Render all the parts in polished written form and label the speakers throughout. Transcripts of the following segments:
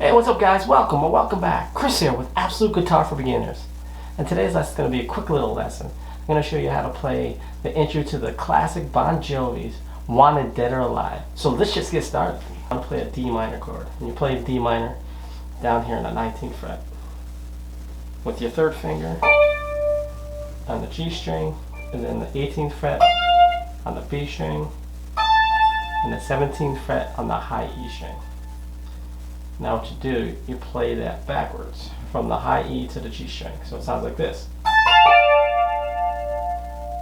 Speaker 1: Hey, what's up guys? Welcome or welcome back. Chris here with Absolute Guitar for Beginners. And today's lesson is going to be a quick little lesson. I'm going to show you how to play the intro to the classic Bon Jovi's Wanted Dead or Alive. So let's just get started. I'm going to play a D minor chord. And you play D minor down here on the 19th fret. With your third finger on the G string, and then the 18th fret on the B string, and the 17th fret on the high E string. Now what you do, you play that backwards from the high E to the G string. So it sounds like this.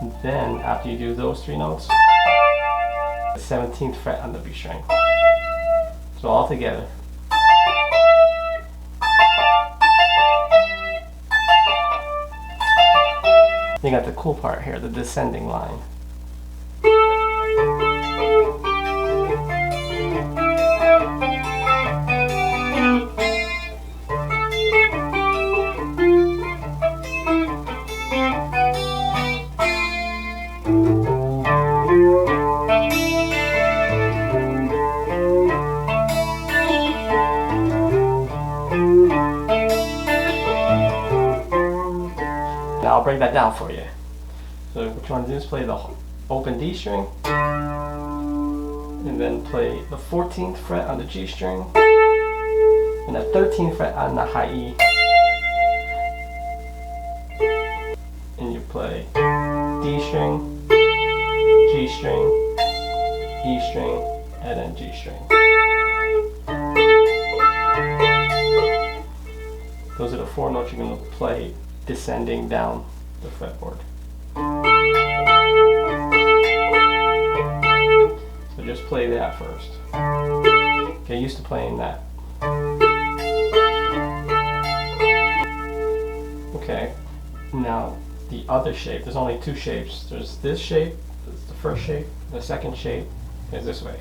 Speaker 1: And then after you do those three notes, the 17th fret on the B string. So all together. You got the cool part here, the descending line. Now I'll break that down for you. So what you want to do is play the open D string, and then play the 14th fret on the G string, and the 13th fret on the high E, and you play D string, G string, E string, and then G string. Those are the four notes you're going to play descending down the fretboard. So just play that first. Get used to playing that. Okay, now the other shape, there's only two shapes. There's this shape, that's the first shape. The second shape is this way.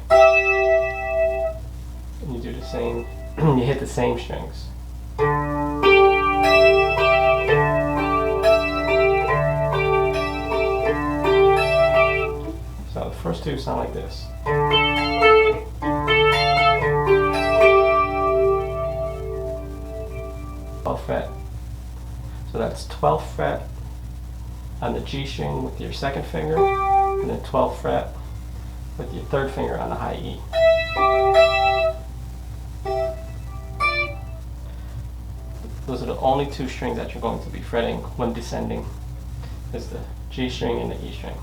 Speaker 1: And you do the same, you hit the same strings. So the first two sound like this. 12th fret. So that's 12th fret on the G string with your second finger, and then 12th fret with your third finger on the high E. Those are the only two strings that you're going to be fretting when descending, is the G string and the E string.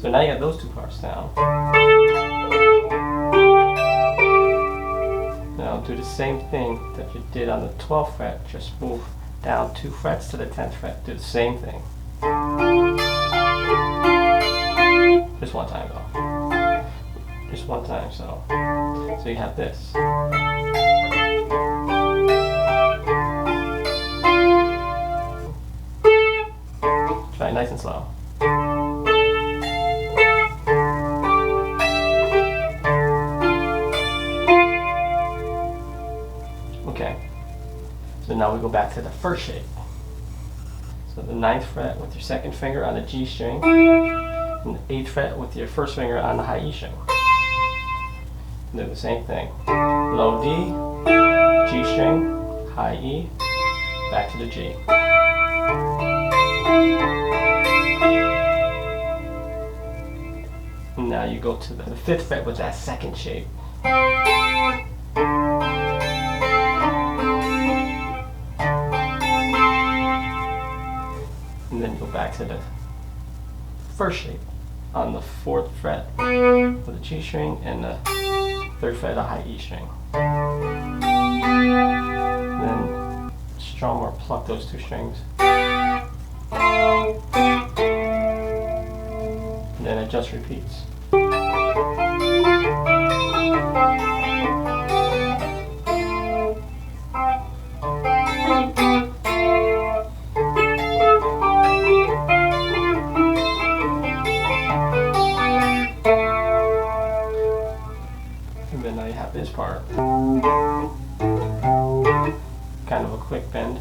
Speaker 1: So now you have those two parts down. Now do the same thing that you did on the 12th fret, just move down 2 frets to the 10th fret. Do the same thing. Just one time though. Just one time, so you have this. Try it nice and slow. Okay, so now we go back to the first shape. So the 9th fret with your second finger on the G string, and the 8th fret with your first finger on the high E string. And do the same thing. Low D, G string, high E, back to the G. And now you go to the 5th fret with that second shape. And then go back to the first shape on the 4th fret for the G string and the 3rd fret of the high E string. And then strum or pluck those two strings. And then it just repeats. part. Kind of a quick bend.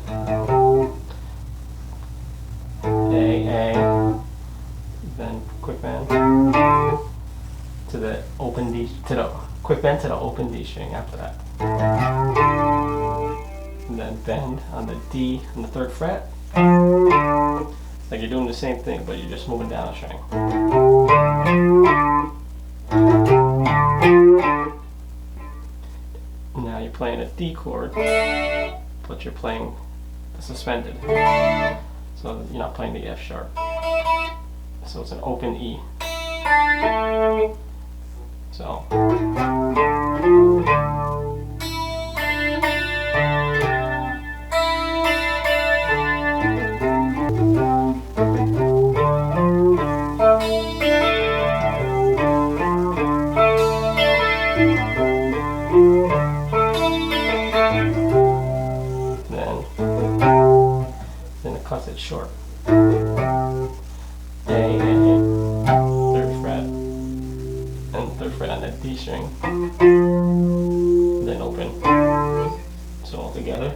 Speaker 1: A, then quick bend to the open D, to the quick bend to the open D string after that. And then bend on the D on the 3rd fret. Like you're doing the same thing, but you're just moving down a string. Now you're playing a D chord, but you're playing the suspended. So you're not playing the F sharp. So it's an open E. So then it cuts it short. A, 3rd fret, and 3rd fret on that D string, then open. So all together.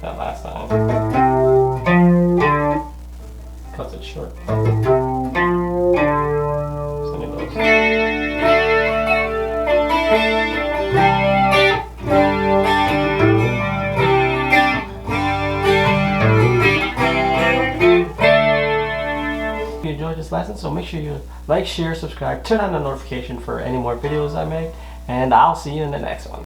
Speaker 1: That last time cuts it short. So it goes. If you enjoyed this lesson, so make sure you like, share, subscribe, turn on the notification for any more videos I make, and I'll see you in the next one.